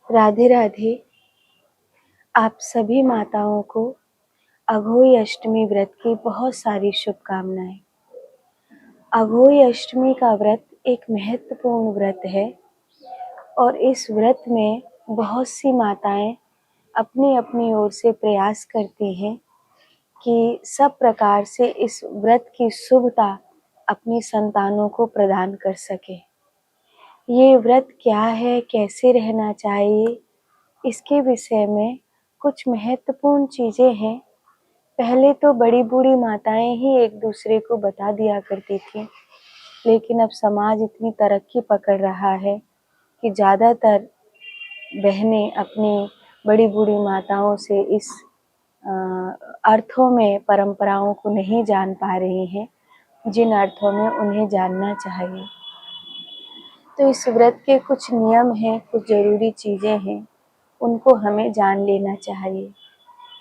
राधे राधे। आप सभी माताओं को अघोई अष्टमी व्रत की बहुत सारी शुभकामनाएं। अघोई अष्टमी का व्रत एक महत्वपूर्ण व्रत है और इस व्रत में बहुत सी माताएं अपनी अपनी ओर से प्रयास करती हैं कि सब प्रकार से इस व्रत की शुभता अपनी संतानों को प्रदान कर सके। ये व्रत क्या है, कैसे रहना चाहिए, इसके विषय में कुछ महत्वपूर्ण चीजें हैं। पहले तो बड़ी बूढ़ी माताएं ही एक दूसरे को बता दिया करती थी, लेकिन अब समाज इतनी तरक्की पकड़ रहा है कि ज़्यादातर बहनें अपनी बड़ी बूढ़ी माताओं से इस अर्थों में परंपराओं को नहीं जान पा रही हैं जिन अर्थों में उन्हें जानना चाहिए। तो इस व्रत के कुछ नियम हैं, कुछ ज़रूरी चीज़ें हैं, उनको हमें जान लेना चाहिए।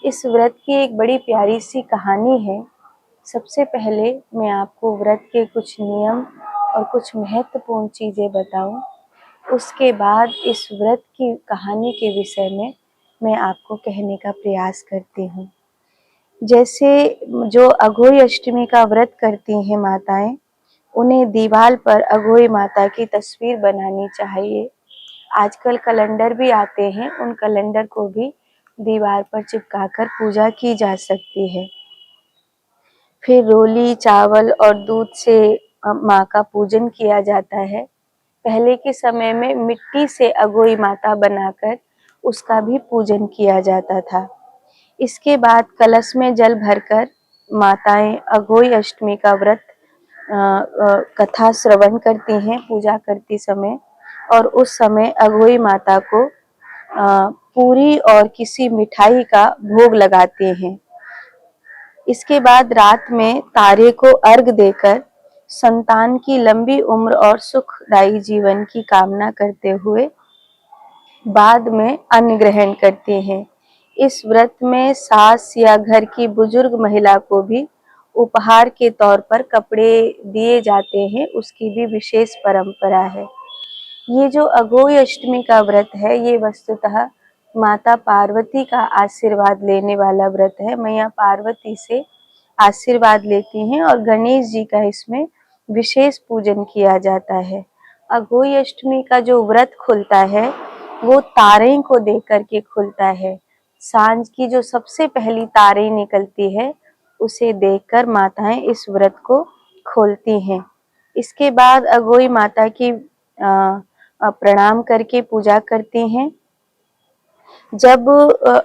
इस व्रत की एक बड़ी प्यारी सी कहानी है। सबसे पहले मैं आपको व्रत के कुछ नियम और कुछ महत्वपूर्ण चीज़ें बताऊं, उसके बाद इस व्रत की कहानी के विषय में मैं आपको कहने का प्रयास करती हूँ। जैसे जो अघोई अष्टमी का व्रत करती हैं माताएं, उन्हें दीवार पर अघोई माता की तस्वीर बनानी चाहिए। आजकल कैलेंडर भी आते हैं, उन कैलेंडर को भी दीवार पर चिपकाकर पूजा की जा सकती है। फिर रोली, चावल और दूध से माँ का पूजन किया जाता है। पहले के समय में मिट्टी से अघोई माता बनाकर उसका भी पूजन किया जाता था। इसके बाद कलश में जल भरकर माताएं अघोई अष्टमी का व्रत कथा श्रवण करती हैं पूजा करती समय, और उस समय अघोई माता को पूरी और किसी मिठाई का भोग लगाते हैं। इसके बाद रात में तारे को अर्घ देकर संतान की लंबी उम्र और सुखदायी जीवन की कामना करते हुए बाद में अन्न ग्रहण करते हैं। इस व्रत में सास या घर की बुजुर्ग महिला को भी उपहार के तौर पर कपड़े दिए जाते हैं, उसकी भी विशेष परंपरा है। ये जो अघोई अष्टमी का व्रत है, ये वस्तुतः माता पार्वती का आशीर्वाद लेने वाला व्रत है। मैया पार्वती से आशीर्वाद लेती हैं और गणेश जी का इसमें विशेष पूजन किया जाता है। अघोई अष्टमी का जो व्रत खुलता है वो तारे को देख करके खुलता है। सांझ की जो सबसे पहली तारे निकलती है उसे देखकर माताएं इस व्रत को खोलती हैं। इसके बाद अघोई माता की प्रणाम करके पूजा करती हैं। जब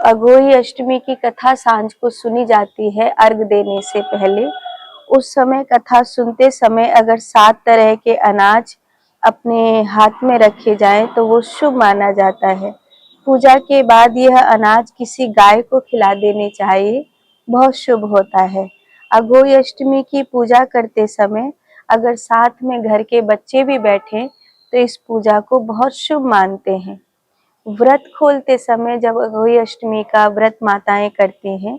अघोई अष्टमी की कथा सांझ को सुनी जाती है अर्घ देने से पहले, उस समय कथा सुनते समय अगर 7 तरह के अनाज अपने हाथ में रखे जाएं तो वो शुभ माना जाता है। पूजा के बाद यह अनाज किसी गाय को खिला देने चाहिए, बहुत शुभ होता है। अघोई अष्टमी की पूजा करते समय अगर साथ में घर के बच्चे भी बैठे तो इस पूजा को बहुत शुभ मानते हैं। व्रत खोलते समय जब अघोई अष्टमी का व्रत माताएं करती हैं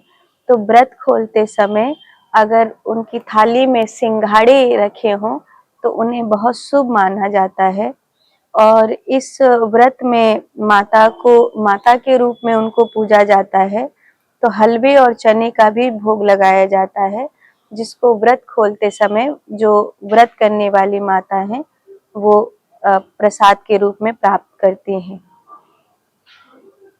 तो व्रत खोलते समय अगर उनकी थाली में सिंघाड़े रखे हों तो उन्हें बहुत शुभ माना जाता है। और इस व्रत में माता के रूप में उनको पूजा जाता है, तो हलवे और चने का भी भोग लगाया जाता है, जिसको व्रत खोलते समय जो व्रत करने वाली माता हैं वो प्रसाद के रूप में प्राप्त करती हैं।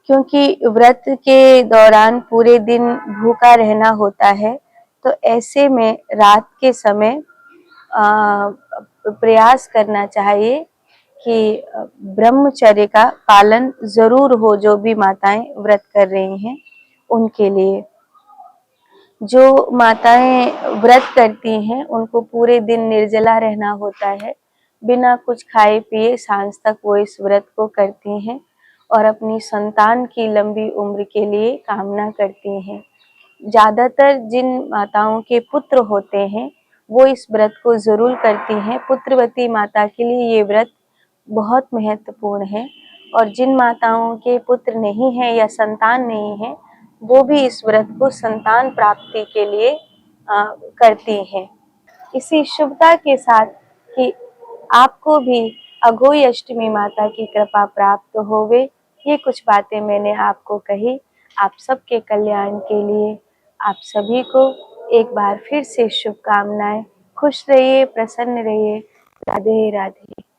क्योंकि व्रत के दौरान पूरे दिन भूखा रहना होता है, तो ऐसे में रात के समय प्रयास करना चाहिए कि ब्रह्मचर्य का पालन जरूर हो। जो भी माताएं व्रत कर रही हैं उनके लिए, जो माताएं व्रत करती हैं उनको पूरे दिन निर्जला रहना होता है, बिना कुछ खाए पिए सांझ तक वो इस व्रत को करती हैं और अपनी संतान की लंबी उम्र के लिए कामना करती हैं। ज्यादातर जिन माताओं के पुत्र होते हैं वो इस व्रत को जरूर करती हैं। पुत्रवती माता के लिए ये व्रत बहुत महत्वपूर्ण है, और जिन माताओं के पुत्र नहीं है या संतान नहीं है वो भी इस व्रत को संतान प्राप्ति के लिए करती हैं। इसी शुभता के साथ कि आपको भी अघोई अष्टमी माता की कृपा प्राप्त होवे, ये कुछ बातें मैंने आपको कही आप सबके कल्याण के लिए। आप सभी को एक बार फिर से शुभकामनाएं। खुश रहिए, प्रसन्न रहिए। राधे राधे।